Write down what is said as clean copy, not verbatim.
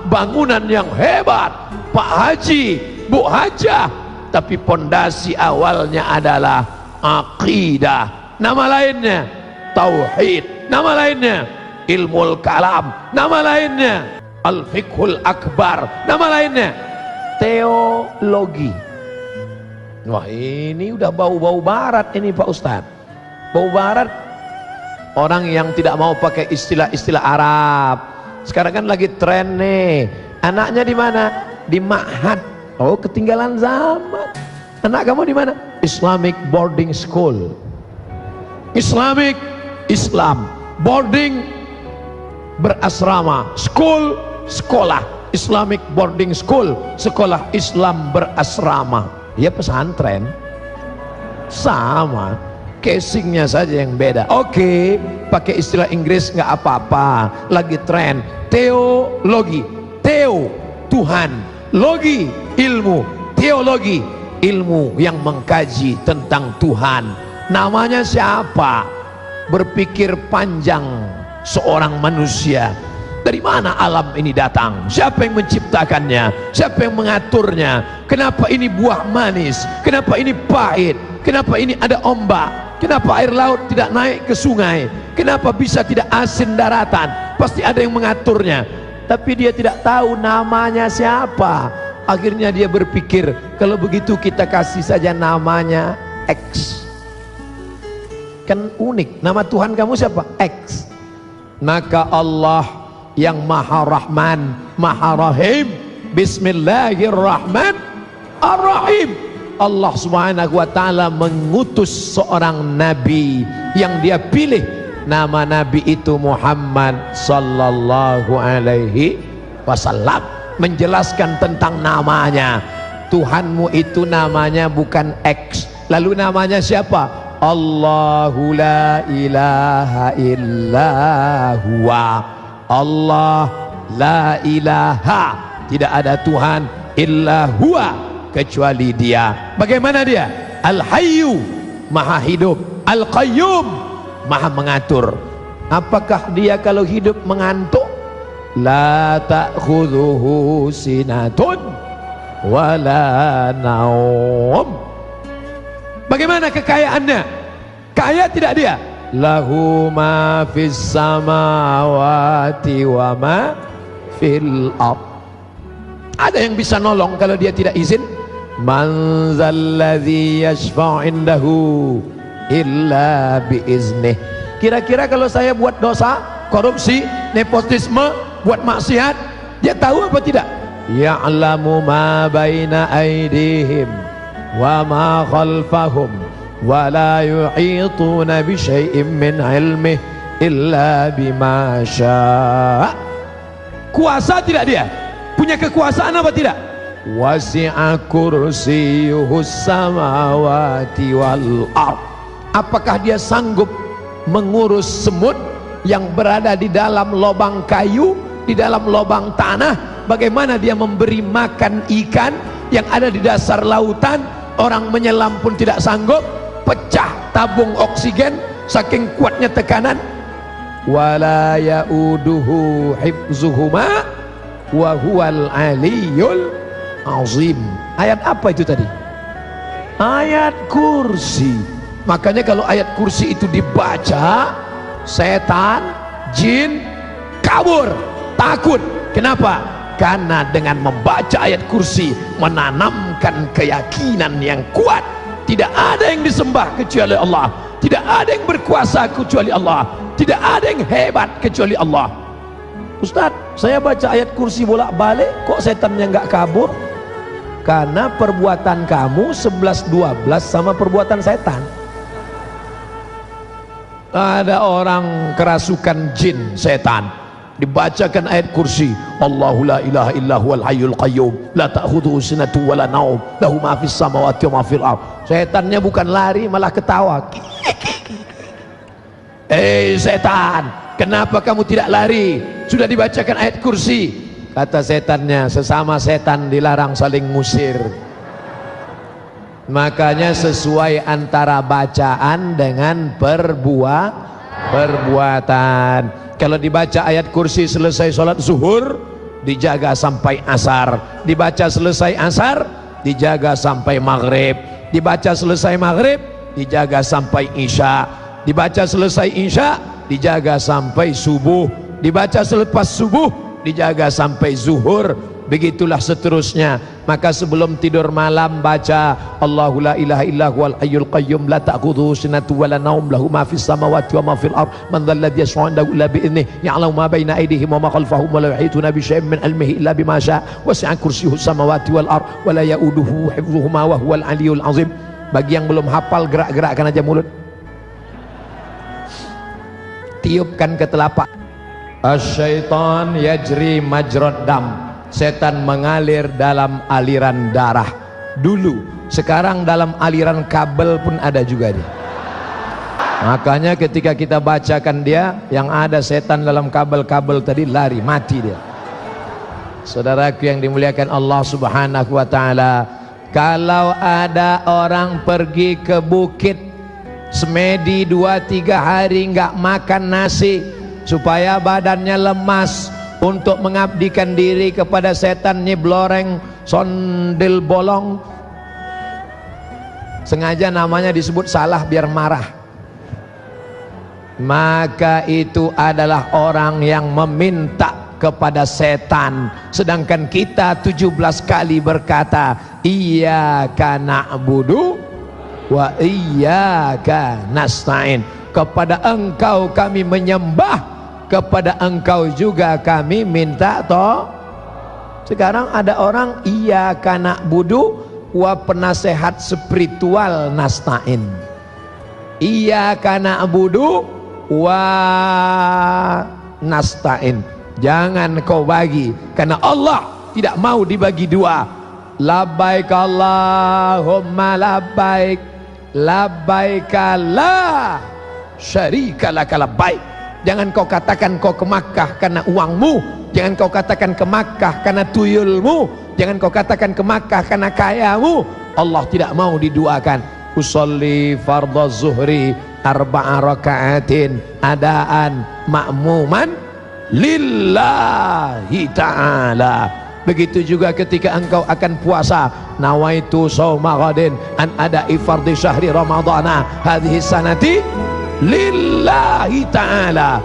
bangunan yang hebat, Pak Haji, Bu Hajah, tapi pondasi awalnya adalah akidah. Nama lainnya tauhid, nama lainnya ilmul kalam, nama lainnya al-fiqhul akbar, nama lainnya teologi. Wah, ini udah bau-bau barat ini Pak Ustadz. Bau barat, orang yang tidak mau pakai istilah-istilah Arab. Sekarang kan lagi tren nih. Anaknya di mana? Di ma'had. Oh, ketinggalan zaman. Anak kamu di mana? Islamic boarding school. Islamic, Islam, boarding, berasrama, school, sekolah. Islamic boarding school, sekolah Islam berasrama. Ya pesantren, sama, casingnya saja yang beda. Oke, pakai istilah Inggris nggak apa-apa. Lagi tren teologi, teo Tuhan, logi ilmu, teologi ilmu yang mengkaji tentang Tuhan. Namanya siapa? Berpikir panjang seorang manusia. Dari mana alam ini datang? Siapa yang menciptakannya? Siapa yang mengaturnya? Kenapa ini buah manis? Kenapa ini pahit? Kenapa ini ada ombak? Kenapa air laut tidak naik ke sungai? Kenapa bisa tidak asin daratan? Pasti ada yang mengaturnya. Tapi dia tidak tahu namanya siapa. Akhirnya dia berpikir, kalau begitu kita kasih saja namanya X. Kan unik. Nama Tuhan kamu siapa? X. Maka Allah yang Maha Rahman, Maha Rahim, Bismillahirrahmanirrahim. Allah Subhanahu wa ta'ala mengutus seorang nabi yang dia pilih. Nama nabi itu Muhammad sallallahu alaihi wasallam. Menjelaskan tentang namanya. Tuhanmu itu namanya bukan X. Lalu namanya siapa? Allahu la ilaha illa huwa. Allah la ilaha, tidak ada Tuhan illa huwa, kecuali dia. Bagaimana dia? Al-Hayyu, maha hidup. Al-Qayyum, maha mengatur. Apakah dia kalau hidup mengantuk? La ta'khudhuhu sinatun wala naum. Bagaimana kekayaannya? Kaya tidak dia? Lahu ma fis samawati wa ma fil ard. Ada yang bisa nolong kalau dia tidak izin? Man zalladzi yashfa'u indahu illa biiznih. Kira-kira kalau saya buat dosa, korupsi, nepotisme, buat maksiat, dia tahu apa tidak? Ya'lamu ma baina aydihim wa ma khalfahum wa la yuhituna bi syai'in min ilmihi illa bima syaa. Kuasa tidak dia? Punya kekuasaan apa tidak? Wasi'a kursiyyuhus samawati wal ard. Apakah dia sanggup mengurus semut yang berada di dalam lubang kayu, di dalam lubang tanah? Bagaimana dia memberi makan ikan yang ada di dasar lautan? Orang menyelam pun tidak sanggup. Pecah tabung oksigen saking kuatnya tekanan. Wala yauduhu hifzuhuma wa huwal aliyul azim. Ayat apa itu tadi? Ayat kursi. Makanya kalau ayat kursi itu dibaca, setan, jin kabur, takut. Kenapa? Karena dengan membaca ayat kursi menanamkan keyakinan yang kuat. Tidak ada yang disembah kecuali Allah, tidak ada yang berkuasa kecuali Allah, tidak ada yang hebat kecuali Allah. Ustaz, saya baca ayat kursi bolak-balik, kok setannya nggak kabur? Karena perbuatan kamu 11-12 sama perbuatan setan. Ada orang kerasukan jin, setan, dibacakan ayat kursi, Allahu la ilaha illa huwal hayyul qayyum la ta'khudhuhu sinatun wala naum lahu ma fis samawati wa ma fil ard. Setannya bukan lari, malah ketawa. Setan, kenapa kamu tidak lari? Sudah dibacakan ayat kursi. Kata setannya, sesama setan dilarang saling ngusir. Makanya sesuai antara bacaan dengan perbuatan. Kalau dibaca ayat kursi selesai sholat zuhur, dijaga sampai asar, dibaca selesai asar, dijaga sampai maghrib, dibaca selesai maghrib, dijaga sampai isya, dibaca selesai isya, dijaga sampai subuh, dibaca selepas subuh, dijaga sampai zuhur. Begitulah seterusnya. Maka sebelum tidur malam baca Allahu la ilaha illa huwal hayyul qayyum la ta'khudhuhu sinatun wa la nawm lahu ma fis samawati wa ma fil ard man dhal ladzi yashfa'u 'indahu illa bi idhnihi ya'lamu ma bayna aydihim wa ma khalfahum wa la yuhituna bi shay'in min 'ilmihi illa bima syaa wasi'a kursiyyuhu samawati wal ard wa la ya'uduhu hifdhuhuma wa huwal 'aliyyul 'azim. Bagi yang belum hafal, gerak-gerakkan aja mulut, tiupkan ke telapak. Asyaitan yajri majrad dam, setan mengalir dalam aliran darah dulu, sekarang dalam aliran kabel pun ada juga dia. Makanya ketika kita bacakan dia, yang ada setan dalam kabel-kabel tadi lari, mati dia. Saudaraku yang dimuliakan Allah Subhanahu wa ta'ala, kalau ada orang pergi ke bukit semedi 2-3 hari nggak makan nasi supaya badannya lemas, untuk mengabdikan diri kepada setan nyebloreng sondel bolong, sengaja namanya disebut salah biar marah, maka itu adalah orang yang meminta kepada setan. Sedangkan kita 17 kali berkata iyyaka na'budu wa iyyaka nasta'in, kepada engkau kami menyembah, kepada engkau juga kami minta toh. Sekarang ada orang iyyaka na'budu wa penasehat spiritual nasta'in, iyyaka na'budu wa nasta'in. Jangan kau bagi, karena Allah tidak mau dibagi dua. Labbaik Allahumma labbaik, labbaik la syarika laka labbaik. Jangan kau katakan kau ke Makkah karena uangmu, jangan kau katakan ke Makkah karena tuyulmu, jangan kau katakan ke Makkah karena kayamu. Allah tidak mau diduakan. Usolli fardhu zuhri 4 rakaatin adaan ma'muman lillahi ta'ala. Begitu juga ketika engkau akan puasa, nawaitu shauma ghadin an ada'i fardhi syahri ramadhana hadhihi sanati lillahi ta'ala.